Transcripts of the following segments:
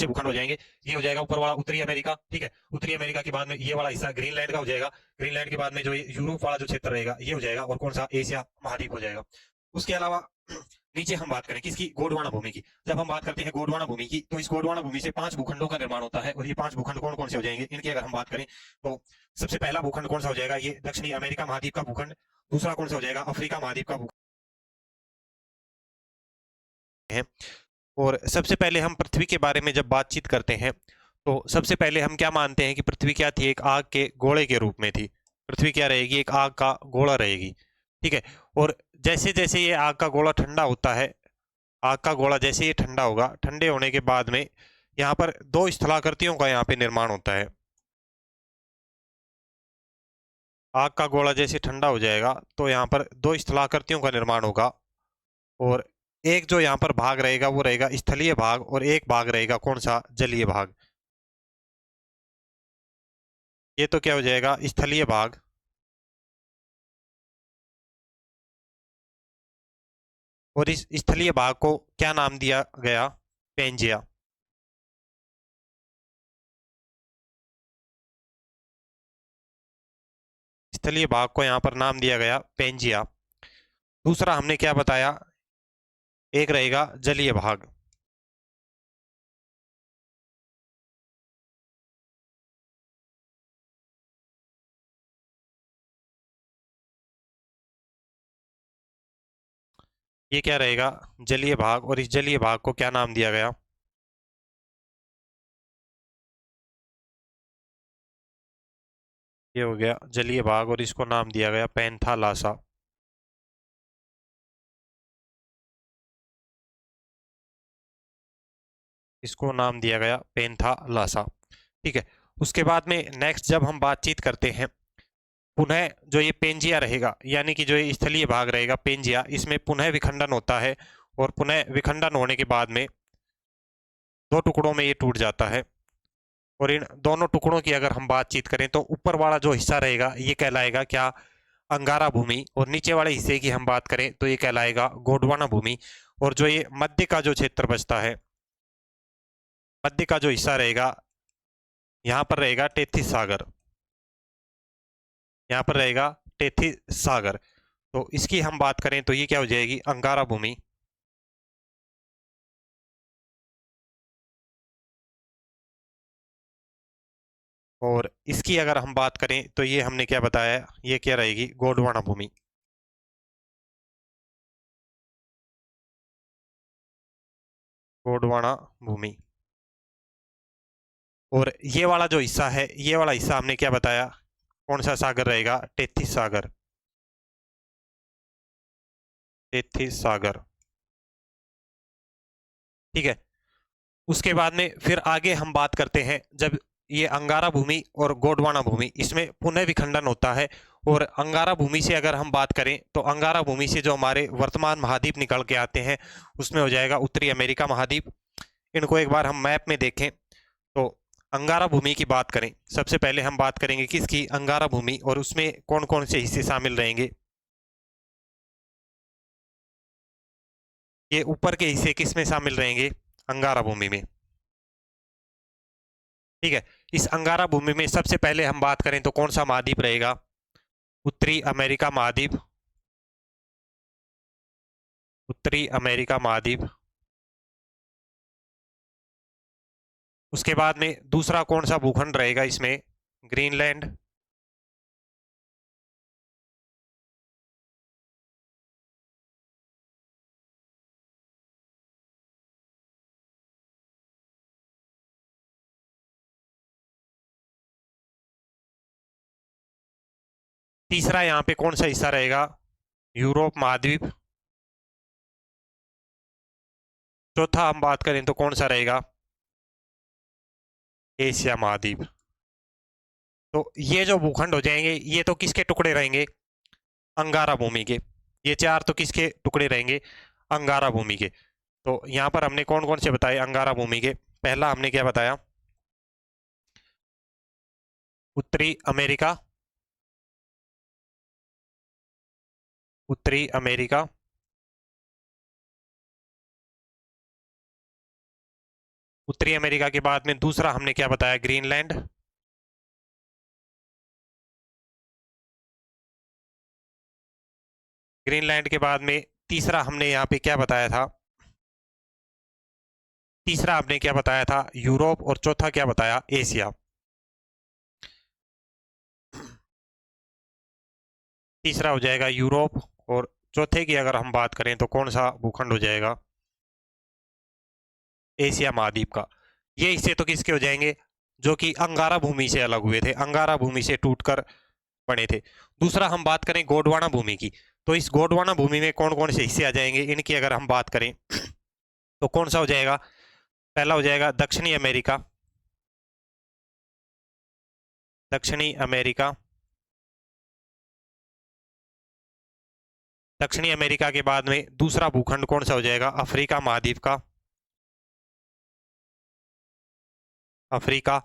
से भूखंड हो जाएंगे। ये हो जाएगा ऊपर वाला उत्तरी अमेरिका, ठीक है। उत्तरी अमेरिका के बाद में ये वाला हिस्सा ग्रीनलैंड का हो जाएगा। ग्रीनलैंड के बाद में जो यूरोप वाला जो क्षेत्र रहेगा ये हो जाएगा, और कौन सा, एशिया महाद्वीप हो जाएगा। उसके अलावा नीचे हम बात करें किसकी, गोंडवाना भूमि की। जब हम बात करते हैं गोंडवाना भूमि की, तो इस गोंडवाना भूमि से 5 भूखंडों का निर्माण होता है, और ये 5 भूखंड कौन कौन से हो जाएंगे इनकी अगर हम बात करें, तो सबसे पहला भूखंड कौन सा हो जाएगा, ये दक्षिणी अमेरिका महाद्वीप का भूखंड। दूसरा कौन सा हो जाएगा, अफ्रीका महाद्वीप का भूखंड है। और सबसे पहले हम पृथ्वी के बारे में जब बातचीत करते हैं, तो सबसे पहले हम क्या मानते हैं कि पृथ्वी क्या थी, एक आग के गोले के रूप में थी। पृथ्वी क्या रहेगी, एक आग का गोला रहेगी, ठीक है। और जैसे जैसे ये आग का गोला ठंडा होता है, आग का गोला जैसे ये ठंडा होगा, ठंडे होने के बाद में यहाँ पर दो स्थलाकृतियों का यहाँ पे निर्माण होता है। आग का गोला जैसे ठंडा हो जाएगा तो यहाँ पर दो स्थलाकृतियों का निर्माण होगा, और एक जो यहाँ पर भाग रहेगा वो रहेगा स्थलीय भाग, और एक भाग रहेगा कौन सा, जलीय भाग। ये तो क्या हो जाएगा, स्थलीय भाग। और इस स्थलीय भाग को क्या नाम दिया गया, पेंजिया। स्थलीय भाग को यहाँ पर नाम दिया गया पेंजिया। दूसरा हमने क्या बताया, एक रहेगा जलीय भाग। ये क्या रहेगा, जलीय भाग। और इस जलीय भाग को क्या नाम दिया गया, ये हो गया जलीय भाग, और इसको नाम दिया गया पैंथालासा। इसको नाम दिया गया पैंथालासा, ठीक है। उसके बाद में नेक्स्ट जब हम बातचीत करते हैं, पुनः जो ये पेंजिया रहेगा, यानी कि जो ये स्थलीय भाग रहेगा पेंजिया, इसमें पुनः विखंडन होता है, और पुनः विखंडन होने के बाद में दो टुकड़ों में ये टूट जाता है। और इन दोनों टुकड़ों की अगर हम बातचीत करें, तो ऊपर वाला जो हिस्सा रहेगा ये कहलाएगा क्या, अंगारा भूमि। और नीचे वाले हिस्से की हम बात करें तो ये कहलाएगा गोंडवाना भूमि। और जो ये मध्य का जो क्षेत्र बचता है, मध्य का जो हिस्सा रहेगा, यहाँ पर रहेगा टेथिस सागर। यहाँ पर रहेगा टेथिस सागर। तो इसकी हम बात करें तो ये क्या हो जाएगी, अंगारा भूमि। और इसकी अगर हम बात करें तो ये हमने क्या बताया, ये क्या रहेगी, गोंडवाना भूमि। गोंडवाना भूमि। और ये वाला जो हिस्सा है, ये वाला हिस्सा हमने क्या बताया, कौन सा सागर रहेगा, टेथिस सागर। टेथिस सागर, ठीक है। उसके बाद में फिर आगे हम बात करते हैं, जब ये अंगारा भूमि और गोंडवाना भूमि इसमें पुनः विखंडन होता है। और अंगारा भूमि से अगर हम बात करें, तो अंगारा भूमि से जो हमारे वर्तमान महाद्वीप निकल के आते हैं, उसमें हो जाएगा उत्तरी अमेरिका महाद्वीप। इनको एक बार हम मैप में देखें, तो अंगारा भूमि की बात करें, सबसे पहले हम बात करेंगे किसकी, अंगारा भूमि। और उसमें कौन कौन से हिस्से शामिल रहेंगे, ये ऊपर के हिस्से किस में शामिल रहेंगे, अंगारा भूमि में, ठीक है। इस अंगारा भूमि में सबसे पहले हम बात करें तो कौन सा महाद्वीप रहेगा, उत्तरी अमेरिका महाद्वीप। उत्तरी अमेरिका महाद्वीप। उसके बाद में दूसरा कौन सा भूखंड रहेगा इसमें, ग्रीनलैंड। तीसरा यहाँ पे कौन सा हिस्सा रहेगा, यूरोप महाद्वीप। चौथा हम बात करें तो कौन सा रहेगा, एशिया महाद्वीप। तो ये जो भूखंड हो जाएंगे, ये तो किसके टुकड़े रहेंगे, अंगारा भूमि के। ये चार तो किसके टुकड़े रहेंगे, अंगारा भूमि के। तो यहाँ पर हमने कौन कौन से बताए अंगारा भूमि के, पहला हमने क्या बताया, उत्तरी अमेरिका। उत्तरी अमेरिका। उत्तरी अमेरिका के बाद में दूसरा हमने क्या बताया, ग्रीनलैंड। ग्रीनलैंड के बाद में तीसरा हमने यहाँ पे क्या बताया था, तीसरा आपने क्या बताया था, यूरोप, और चौथा क्या बताया, एशिया। तीसरा हो जाएगा यूरोप, और चौथे की अगर हम बात करें तो कौन सा भूखंड हो जाएगा, एशिया महाद्वीप का। ये हिस्से तो किसके हो जाएंगे, जो कि अंगारा भूमि से अलग हुए थे, अंगारा भूमि से टूटकर बने थे। दूसरा हम बात करें गोंडवाना भूमि की, तो इस गोंडवाना भूमि में कौन कौन से हिस्से आ जाएंगे, इनकी अगर हम बात करें तो कौन सा हो जाएगा, पहला हो जाएगा दक्षिणी अमेरिका, दक्षिणी अमेरिका। दक्षिणी अमेरिका के बाद में दूसरा भूखंड कौन सा हो जाएगा, अफ्रीका महाद्वीप का, अफ्रीका।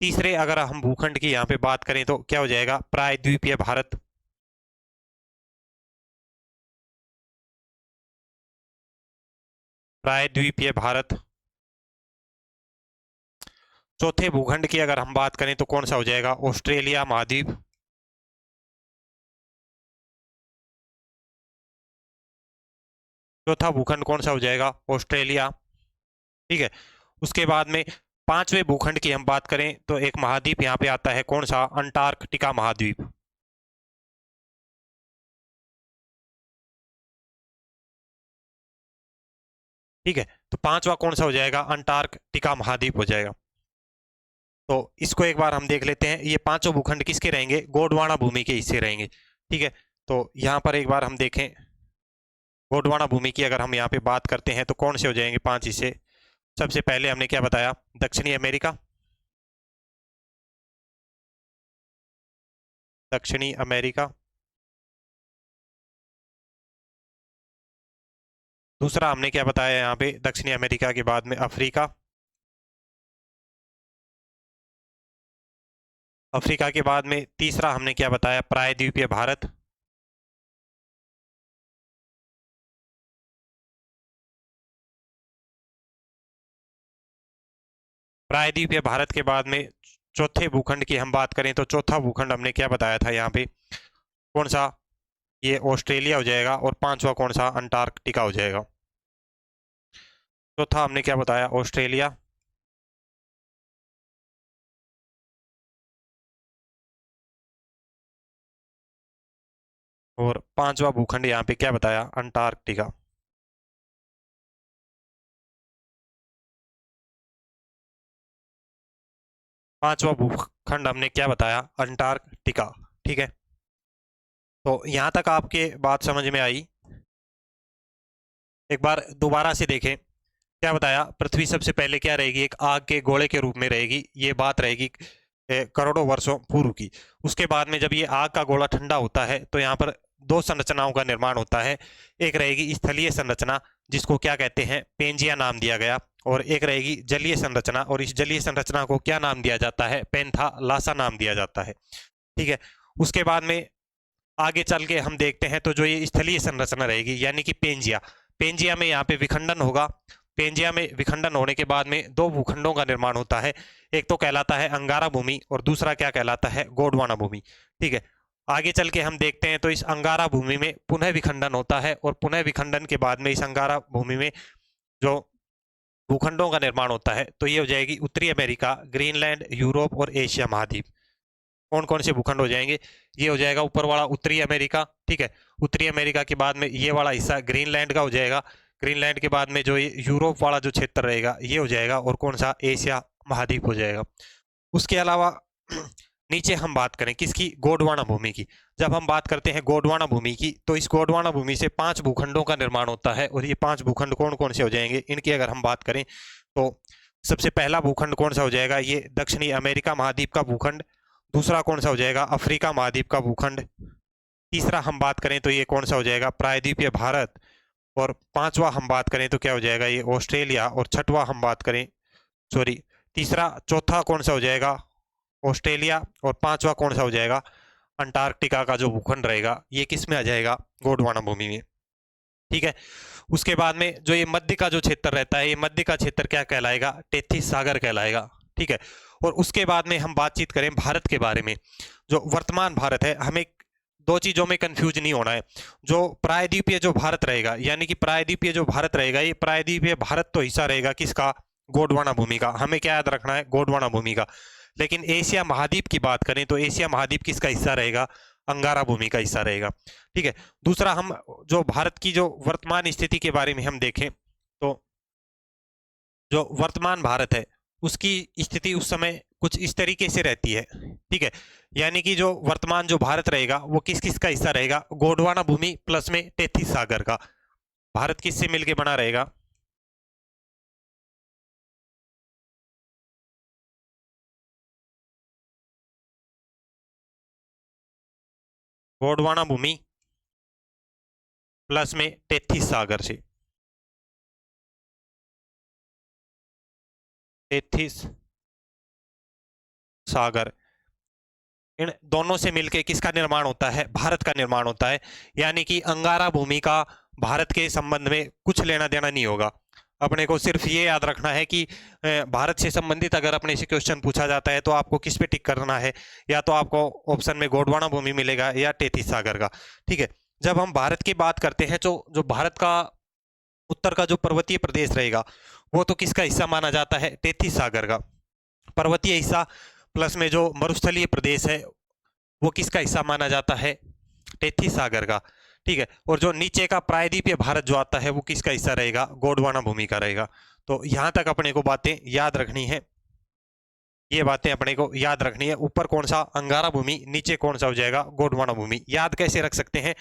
तीसरे अगर हम भूखंड की यहाँ पे बात करें तो क्या हो जाएगा, प्रायद्वीपीय भारत, प्रायद्वीपीय भारत। चौथे भूखंड की अगर हम बात करें तो कौन सा हो जाएगा, ऑस्ट्रेलिया महाद्वीप। चौथा भूखंड कौन सा हो जाएगा, ऑस्ट्रेलिया। ठीक है। उसके बाद में पांचवें भूखंड की हम बात करें तो एक महाद्वीप यहाँ पे आता है, कौन सा, अंटार्कटिका महाद्वीप। ठीक है। तो पांचवा कौन सा हो जाएगा, अंटार्कटिका महाद्वीप हो जाएगा। तो इसको एक बार हम देख लेते हैं, ये पांचों भूखंड किसके रहेंगे, गोंडवाना भूमि के हिस्से रहेंगे। ठीक है। तो यहाँ पर एक बार हम देखें, गोंडवाना भूमि की अगर हम यहाँ पे बात करते हैं तो कौन से हो जाएंगे पांच हिस्से। सबसे पहले हमने क्या बताया, दक्षिणी अमेरिका, दक्षिणी अमेरिका। दूसरा हमने क्या बताया यहाँ पे, दक्षिणी अमेरिका के बाद में अफ्रीका, अफ्रीका के बाद में तीसरा हमने क्या बताया, प्रायद्वीपीय भारत। प्रायद्वीपीय भारत के बाद में चौथे भूखंड की हम बात करें तो चौथा भूखंड हमने क्या बताया था यहाँ पे, कौन सा, ये ऑस्ट्रेलिया हो जाएगा, और पांचवा कौन सा, अंटार्कटिका हो जाएगा। चौथा हमने क्या बताया, ऑस्ट्रेलिया, और पांचवा भूखंड यहाँ पे क्या बताया, अंटार्कटिका। पांचवा भूखंड हमने क्या बताया, अंटार्कटिका। ठीक है। तो यहाँ तक आपके बात समझ में आई। एक बार दोबारा से देखें, क्या बताया, पृथ्वी सबसे पहले क्या रहेगी, एक आग के गोले के रूप में रहेगी, ये बात रहेगी करोड़ों वर्षों पूर्व की। उसके बाद में जब ये आग का गोला ठंडा होता है तो यहाँ पर दो संरचनाओं का निर्माण होता है। एक रहेगी स्थलीय संरचना, जिसको क्या कहते हैं, पेंजिया नाम दिया गया, और एक रहेगी जलीय संरचना, और इस जलीय संरचना को क्या नाम दिया जाता है, पेंथालासा नाम दिया जाता है। ठीक है। उसके बाद में आगे चल के हम देखते हैं तो जो ये स्थलीय संरचना रहेगी यानी कि पेंजिया, पेंजिया में यहाँ पे विखंडन होगा। पेंजिया में विखंडन होने के बाद में दो भूखंडों का निर्माण होता है, एक तो कहलाता है अंगारा भूमि और दूसरा क्या कहलाता है, गोंडवाना भूमि। ठीक है। आगे चल के हम देखते हैं तो इस अंगारा भूमि में पुनः विखंडन होता है, और पुनः विखंडन के बाद में इस अंगारा भूमि में जो भूखंडों का निर्माण होता है तो ये हो जाएगी उत्तरी अमेरिका, ग्रीनलैंड, यूरोप और एशिया महाद्वीप। कौन कौन से भूखंड हो जाएंगे, ये हो जाएगा ऊपर वाला उत्तरी अमेरिका। ठीक है। उत्तरी अमेरिका के बाद में ये वाला हिस्सा ग्रीनलैंड का हो जाएगा। ग्रीनलैंड के बाद में जो ये यूरोप वाला जो क्षेत्र रहेगा ये हो जाएगा, और कौन सा, एशिया महाद्वीप हो जाएगा। उसके अलावा नीचे हम बात करें किसकी, गोंडवाना भूमि की। जब हम बात करते हैं गोंडवाना भूमि की तो इस गोंडवाना भूमि से पांच भूखंडों का निर्माण होता है, और ये पांच भूखंड कौन कौन से हो जाएंगे, इनकी अगर हम बात करें तो सबसे पहला भूखंड कौन सा हो जाएगा, ये दक्षिणी अमेरिका महाद्वीप का भूखंड। दूसरा कौन सा हो जाएगा, अफ्रीका महाद्वीप का भूखंड। तीसरा हम बात करें तो ये कौन सा हो जाएगा, प्रायद्वीपीय भारत। और पांचवा हम बात करें तो क्या हो जाएगा, ये ऑस्ट्रेलिया। और छठवा हम बात करें, सॉरी, तीसरा, चौथा कौन सा हो जाएगा, ऑस्ट्रेलिया। और पांचवा कौन सा हो जाएगा, अंटार्कटिका का जो भूखंड रहेगा, ये किस में आ जाएगा, गोंडवाना भूमि में। ठीक है। उसके बाद में जो ये मध्य का जो क्षेत्र रहता है, ये मध्य का क्षेत्र क्या कहलाएगा? टेथीस सागर कहलाएगा। ठीक है। और उसके बाद में हम बातचीत करें भारत के बारे में। जो वर्तमान भारत है, हमें दो चीजों में कंफ्यूज नहीं होना है। जो प्रायद्वीपीय जो भारत रहेगा, यानी कि प्रायद्वीपीय जो भारत रहेगा, ये प्रायद्वीपीय भारत तो हिस्सा रहेगा किसका? गोंडवाना भूमि का। हमें क्या याद रखना है? गोंडवाना भूमि का। लेकिन एशिया महाद्वीप की बात करें तो एशिया महाद्वीप किसका हिस्सा रहेगा? अंगारा भूमि का हिस्सा रहेगा। ठीक है। दूसरा, हम जो भारत की जो वर्तमान स्थिति के बारे में हम देखें तो जो वर्तमान भारत है उसकी स्थिति उस समय कुछ इस तरीके से रहती है। ठीक है। यानी कि जो वर्तमान जो भारत रहेगा वो किस किस का हिस्सा रहेगा? गोंडवाना भूमि प्लस में टेथीस सागर का। भारत किससे मिलके बना रहेगा? गोंडवाना भूमि प्लस में टेथीस सागर से। टेथीस सागर, इन दोनों से मिलके किसका निर्माण होता है? भारत का निर्माण होता है। यानी कि अंगारा भूमि का भारत के संबंध में कुछ लेना देना नहीं होगा। अपने को सिर्फ ये याद रखना है कि भारत से संबंधित अगर अपने से क्वेश्चन पूछा जाता है तो आपको किस पे टिक करना है? या तो आपको ऑप्शन में गोंडवाना भूमि मिलेगा या टेथीस सागर का। ठीक है। जब हम भारत की बात करते हैं तो जो भारत का उत्तर का जो पर्वतीय प्रदेश रहेगा वो तो किसका हिस्सा माना जाता है? टेथीस सागर का। पर्वतीय हिस्सा प्लस में जो मरुस्थलीय प्रदेश है वो किसका हिस्सा माना जाता है? टेथीस सागर का। ठीक है। और जो नीचे का प्रायद्वीपीय भारत जो आता है वो किसका हिस्सा रहेगा? गोंडवाना भूमि का रहेगा। तो यहां तक अपने को बातें याद रखनी है। ये बातें अपने को याद रखनी है। ऊपर कौन सा? अंगारा भूमि, नीचे कौन सा हो जाएगा? गोंडवाना भूमि। याद कैसे रख सकते हैं?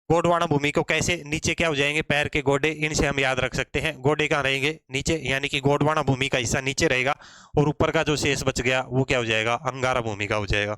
गोंडवाना भूमि को कैसे, नीचे क्या हो जाएंगे? पैर के गोडे, इनसे हम याद रख सकते हैं। गोडे कहाँ रहेंगे? नीचे, यानी कि गोंडवाना भूमि का हिस्सा नीचे रहेगा और ऊपर का जो शेष बच गया वो क्या हो जाएगा? अंगारा भूमि का हो जाएगा।